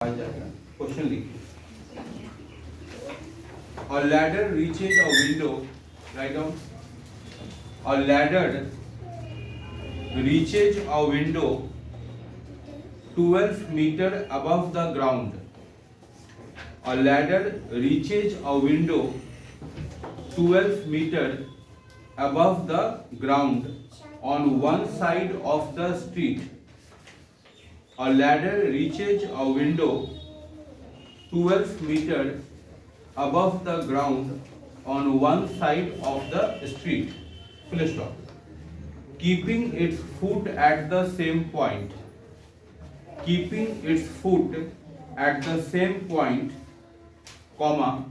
आ जाएगा। क्वेश्चन लिखिए। A ladder reaches a window. Write down. A ladder reaches a window 12 meter above the ground. A ladder reaches a window 12 meter above the ground on one side of the street. A ladder reaches a window 12 meter above the ground on one side of the street. Full stop. Keeping its foot at the same point. Keeping its foot at the same point, comma,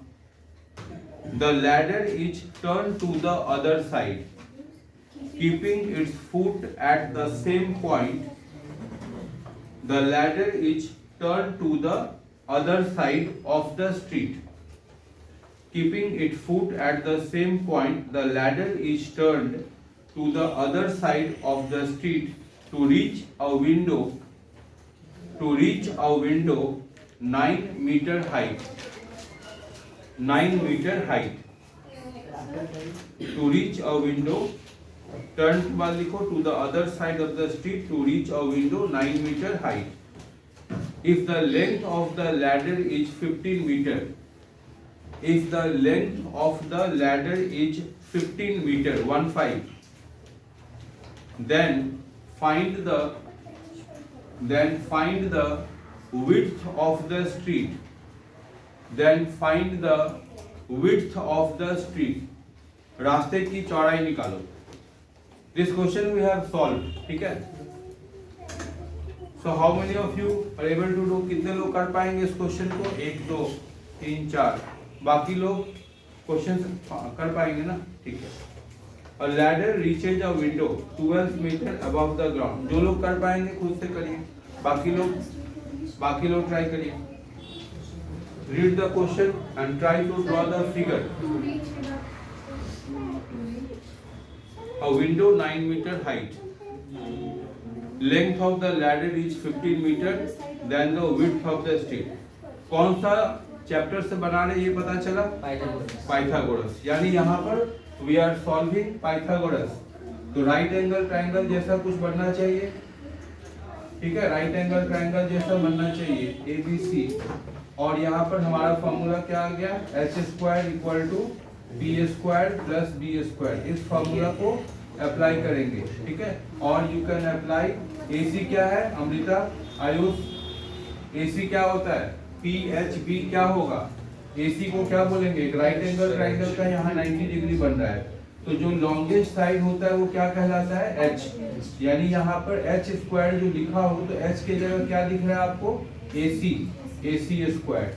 the ladder is turned to the other side. Keeping its foot at the same point, the ladder is turned to the other side of the street. Keeping its foot at the same point, the ladder is turned to the other side of the street to reach a window 9 meter height. 9 meter height. To reach a window, turn बाद लिखो to the other side of the street to reach a window 9 meter height. If the length of the ladder is 15 meter, if the length of the ladder is 15 meter, 15, then find the width of the street. Then find the width of the street. रास्ते की चौड़ाई निकालो. This question we have solved. ठीक है? So how many of you are able to do? कितने लोग कर पाएंगे इस क्वेश्चन को? 1 2 3 4. बाकी लोग क्वेश्चन कर पाएंगे ना? ठीक है. A ladder reaches a window 12 meter above the ground. जो लोग कर पाएंगे खुद से करिए. बाकी लोग ट्राई करिए. Read the question and try to draw the figure. A window 9 meter height. Length of the ladder is 15 meter. Then the width of the street. कौन सा चैप्टर से बना रहे ये पता चला? पाइथागोरस. यानी यहाँ पर we are solving पाइथागोरस. तो राइट एंगल ट्रायंगल जैसा कुछ बनना चाहिए. ठीक है, राइट एंगल ट्रायंगल जैसा बनना चाहिए ABC. और यहाँ पर हमारा फॉर्मूला क्या आ गया? h square equal to b square plus b square. इस फॉर्मूला को अप्लाई करेंगे. ठीक है, और यू कैन अप्लाई AC क्या है अमृता आयुष? AC क्या होता है? PHB क्या होगा? AC को क्या बोलेंगे? एक राइट एंगल ट्रायंगल का यहाँ 90 डिग्री बन रहा है, तो जो लॉन्गेस्ट साइड होता है वो क्या कहलाता है? H. यानी यहाँ पर h स्क्वायर जो लिखा हो तो h के जगह क्या दिख रहा है आपको? AC square.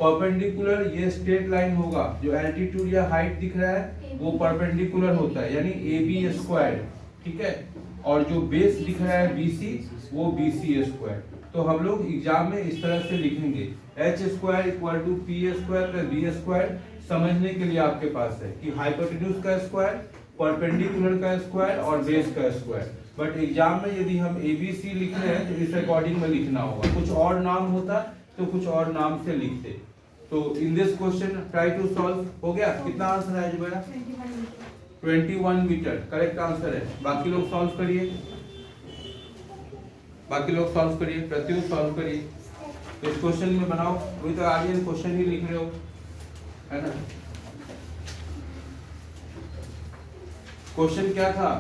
परपेंडिकुलर ये स्ट्रेट लाइन होगा. जो एल्टीट्यूड या हाइट दिख रहा है वो परपेंडिकुलर होता है, यानी AB स्क्वायर. ठीक है, और जो बेस दिख रहा है BC वो BC स्क्वायर. तो हम लोग एग्जाम में इस तरह से लिखेंगे h square equal to p square plus b square. समझने के लिए आपके पास है कि हाइपोटेन्यूज का स्क्वायर, परपेंडिकुलर का स्क्वायर और बेस का स्क्वायर. बट एग्जाम में यदि हम ABC लिख रहे हैं तो इस अकॉर्डिंग में लिखना होगा. कुछ और नाम होता तो कुछ और नाम से लिखते. तो in this question try to solve. हो गया? कितना आंसर है जुबैरा? 21 मीटर करेक्ट आंसर है. बाकी लोग सॉल्व करिए. प्रत्युष सॉल्व करिए. तो इस क्वेश्चन में बनाओ. अभी तो आगे क्वेश्चन ही लिख रहे हो, है ना? क्वेश्चन क्या था?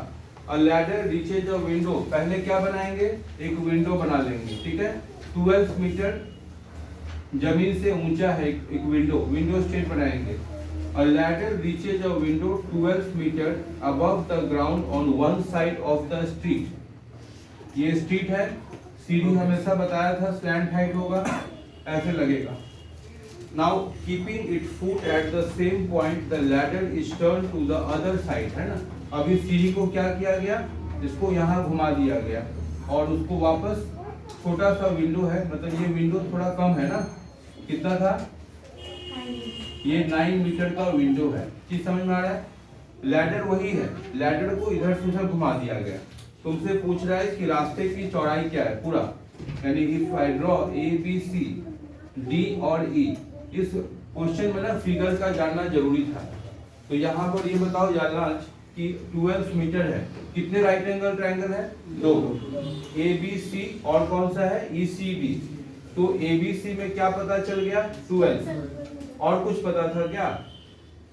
A ladder reaches a window. पहले क्या बनाएंगे? एक विंडो बना लेंगे. ठीक है, 12 मीटर जमीन से ऊंचा है एक विंडो स्टेट बनाएंगे. A ladder reaches a window 12 meter above the ground on one side of the street. ये स्ट्रीट है. सीढ़ी हमेशा बताया था स्लैंट हाइट होगा, ऐसे लगेगा. Now keeping its foot at the same point, the ladder is turned to the other side. है ना? अभी सीढ़ी को क्या किया गया? इसको यहाँ घुमा दिया गया और उसको वापस छोटा सा विंडो है, मतलब ये विंडो थोड़ा कम है ना. कितना था? ये 9 मीटर का विंडो है. चीज समझ में आ रहा है? लैडर वही है. लैडर को इधर से उधर घुमा दिया गया. तुमसे पूछ रहा है कि रास्ते की चौड़ाई क्या है पूरा, यानी if I draw A B C D और ई, इस क्वेश्चन में ना फिगर का जानना जरूरी था। तो यहाँ पर ये बताओ यालांश कि 12 मीटर है, कितने राइट एंगल ट्रायंगल है? 2, ए बी सी और कौन सा है? ई सी डी। तो ए बी सी में क्या पता चल गया? 12। और कुछ पता था क्या?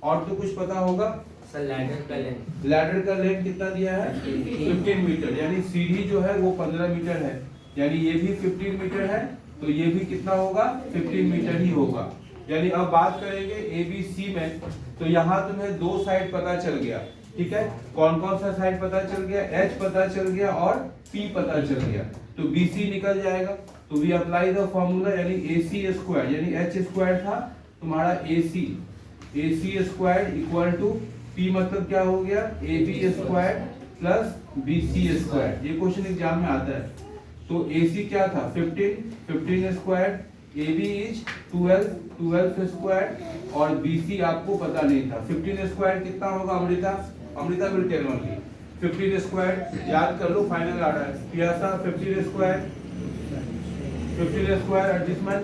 और तो कुछ पता होगा सर। लैडर का लेंथ कितना दिया है? 15 मीटर। यानी सीढ़ी जो है वो 15 मीटर है, यानी ये भी 15 मीटर है, तो ये भी कितना होगा? 15 मीटर ही होगा। यानी अब बात करेंगे ए बी सी में, तो यहाँ तुम्हें दो साइड पता चल गया, ठीक है। कौन कौन सा साइड पता चल गया? एच पता चल गया और पी पता चल गया, तो बी सी निकल जाएगा। तो वी अप्लाई द फॉर्मूला, यानी ए सी स्क्वायर, यानी एच स्क्वायर था तुम्हारा A C square equal to P, मतलब क्या हो गया? A B square plus B C square. ये क्वेश्चन एग्जाम में आता है। तो ए सी क्या था? 15 square, A B is 12 square और बी सी आपको पता नहीं था। 15 स्क्वायर कितना होगा Amrita will tell only. 15 square याद कर लो, फाइनल आ रहा है पियासा। 15 square adjustment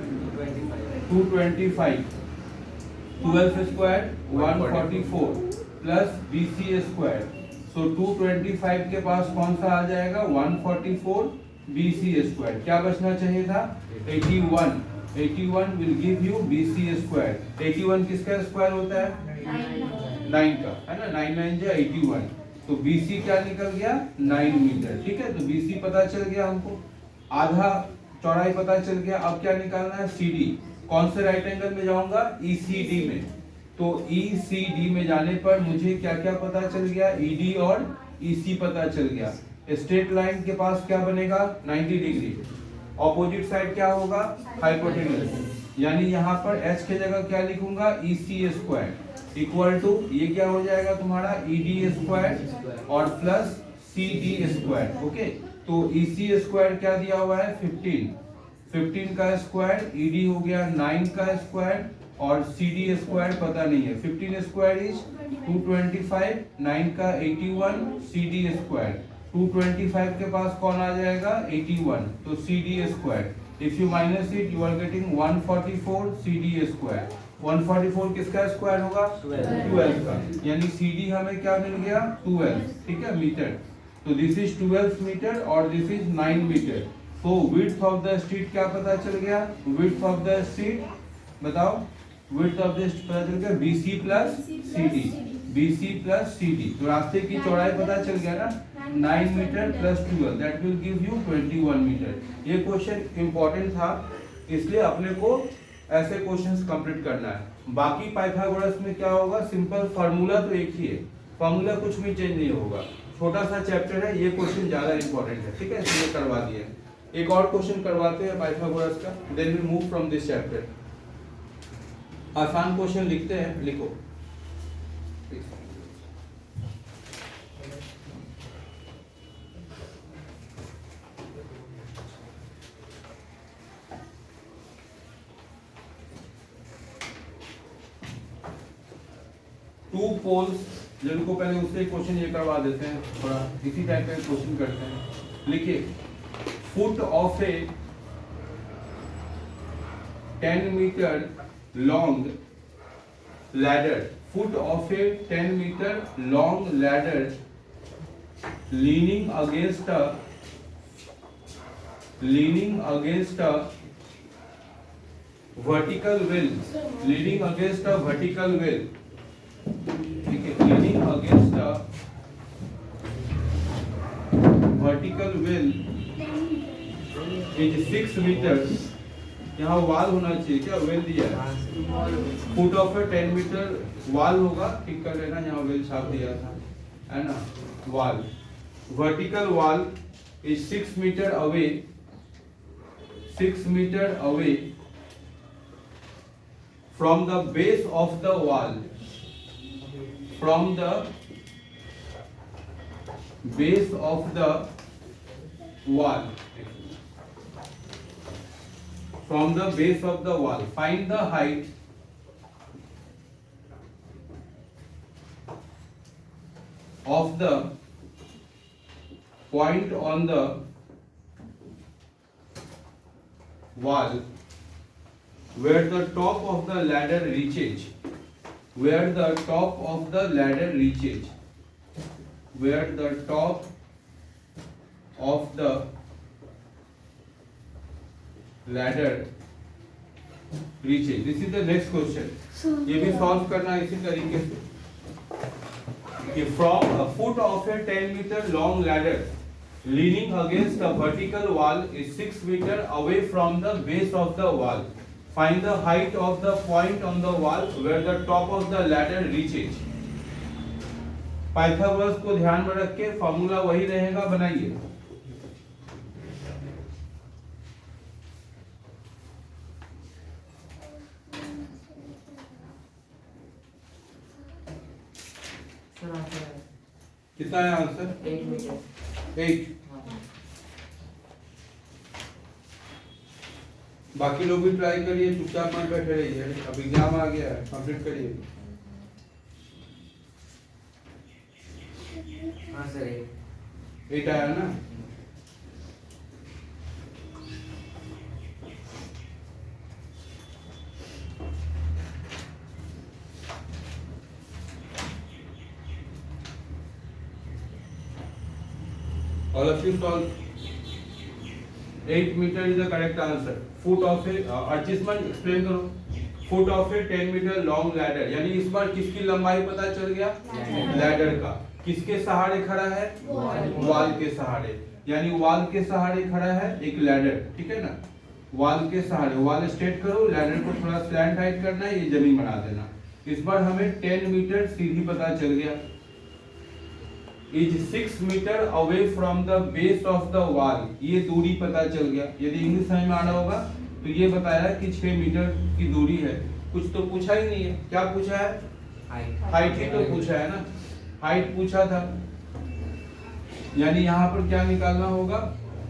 225, 12 square 144 plus B C square. So 225 के पास कौन सा आ जाएगा? 144 बी सी स्क्वायर। क्या बचना चाहिए था? 81 will give you B C square. 81 किसका स्क्वायर होता है? 9 का, है ना। 9 9 जा 81। तो बी सी क्या निकल गया? 9 मीटर, ठीक है। तो बी सी पता चल गया हमको, आधा चौड़ाई पता चल गया। अब क्या निकालना है? C D. कौन से राइट एंगल में जाऊंगा? ई सी डी में। तो ई सी डी में जाने पर मुझे क्या क्या पता चल गया? ई डी और ई सी पता चल गया। स्ट्रेट लाइन के पास क्या बनेगा? 90 डिग्री। ऑपोजिट साइड क्या होगा? हाइपोटेन्यूज। यानी यहाँ पर h के जगह क्या लिखूंगा? E C square equal to, ये क्या हो जाएगा तुम्हारा? ई डी स्क्वायर और plus C D square. Okay, तो ई सी स्क्वायर क्या दिया हुआ है? 15 का स्क्वायर, ई डी हो गया 9 का स्क्वायर और सी डी स्क्वायर पता नहीं है। 15 स्क्वायर इज 225, 9 का 81, सी डी स्क्वायर। 225 के पास कौन आ जाएगा? 81, तो C D square. If you minus it you are getting 144 C D square. 144 किसका स्क्वायर होगा? 12 का। यानी सी डी हमें क्या मिल गया? 12, ठीक है, मीटर। तो दिस इज 12 मीटर और दिस इज 9 मीटर। तो विड्थ ऑफ द स्ट्रीट क्या पता चल गया? विड्थ ऑफ द स्ट्रीट बताओ, विड्थ ऑफ द स्ट्रीट पता चल गया B C plus C D, B C plus C D. तो रास्ते की चौड़ाई पता चल गया ना, 9 metre plus 12, that will give you 21 metre. ये क्वेश्चन इंपॉर्टेंट था, इसलिए अपने को ऐसे क्वेश्चंस कंप्लीट करना है। बाकी पाइथागोरस में क्या होगा? सिंपल फार्मूला तो एक ही है, फार्मूला कुछ भी चेंज नहीं होगा। छोटा सा चैप्टर है, ये क्वेश्चन ज्यादा इंपॉर्टेंट है, ठीक है, इसलिए करवा दिए। एक और क्वेश्चन करवाते हैं पाइथागोरस का, then we move from this chapter. आसान क्वेश्चन लिखते हैं, लिखो। टू पोल्स, जिनको पहले उससे क्वेश्चन ये करवा देते हैं, थोड़ा इसी टाइप का क्वेश्चन करते हैं। लिखिए, foot of a 10 metre long ladder, foot of a 10 meter long ladder leaning against a vertical wheel, leaning against a vertical wheel, ठीक है, leaning against a vertical wheel is 6 meters। यहाँ वाल होना चाहिए, क्या वेल दिया है? फुट ऑफ ए 10 मीटर वाल होगा, ठीक कर लेना, यहाँ वेल छाप दिया था, है ना। Wall, vertical wall is 6 metre away, 6 metre away from the base of the wall, from the base of the wall, from the base of the wall. Find the height of the point on the wall where the top of the ladder reaches, where the top of the ladder reaches, where the top of the ladder reaches. This is the next question. ये भी solve करना इसी तरीके से कि from a foot of a 10 meter long ladder leaning against a vertical wall is 6 meter away from the base of the wall. Find the height of the point on the wall where the top of the ladder reaches. Pythagoras को ध्यान में रख के formula वही रहेगा, बनाइए। कितना है आंसर? 8 मीटर। 8। बाकी लोग भी ट्राई करिए, चुपचाप मत बैठे रहिए। अब एग्जाम आ गया है, कंप्लीट करिए। हाँ सर 8 आया ना? All of you solve. 8 meter is the correct answer. Foot of a Archisman explain करो। Foot of a 10 meter long ladder, यानी इस बार किसकी लंबाई पता चल गया? लैडर का। किसके सहारे खड़ा है? वॉल के सहारे, यानी वॉल के सहारे खड़ा है एक लैडर, ठीक है ना? वॉल के सहारे, वॉल स्ट्रेट करो, लैडर को थोड़ा स्लैंट हाइट करना है, ये जमीन बना देना। इस बार हमें 10 मीटर सीधी पता चल गया। Is 6 metre away from the base of the wall, ये दूरी पता चल गया। यदि इंग्लिश समझ में आना होगा तो ये बताया कि 6 मीटर की दूरी है। कुछ तो पूछा ही नहीं है, क्या पूछा है? हाइट ही तो पूछा है ना, हाइट पूछा था। यानी यहाँ पर क्या निकालना होगा?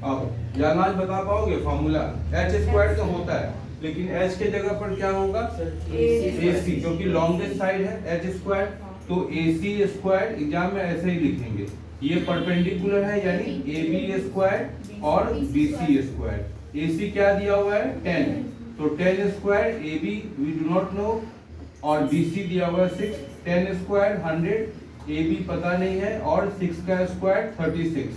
अब या ना बता पाओगे फॉर्मूला? एच स्क्वायर तो होता है, लेकिन एच के जगह पर क्या होगा? AC, क्योंकि लॉन्गेस्ट साइड है एच स्क्वायर, तो AC स्क्वायर एग्जाम में ऐसे ही लिखेंगे। ये परपेंडिकुलर है, यानी AB स्क्वायर और BC स्क्वायर। AC क्या दिया हुआ है? 10, तो 10 square AB we do not know, और BC दिया हुआ है 6। 10 स्क्वायर 100, AB पता नहीं है, और 6 का स्क्वायर 36।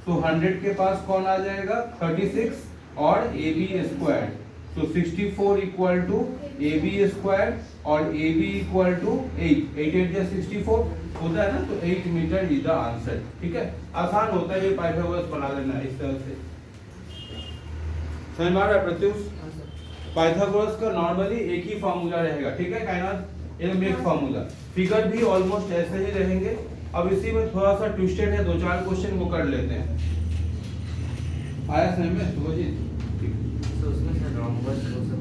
तो 100 के पास कौन आ जाएगा? 36 और AB स्क्वायर, तो 64 इक्वल टू AB स्क्वायर और AB इक्वल टू 8। 8 8 या 64 होता है ना, तो 8 मीटर इज द आंसर। ठीक है, आसान होता है ये, पाइथागोरस बना लेना इस तरह से। समझ में आ रहा है प्रत्युष? पाइथागोरस का नॉर्मली एक ही फार्मूला रहेगा, ठीक है कायनात? एक फार्मूला, फिगर भी ऑलमोस्ट ऐसे ही रहेंगे। अब इसी में थोड़ा सा ट्विस्टेड है, 2-4 क्वेश्चन वो कर लेते हैं। आया समझ में? तो उसमें सर रोम्बस वो सब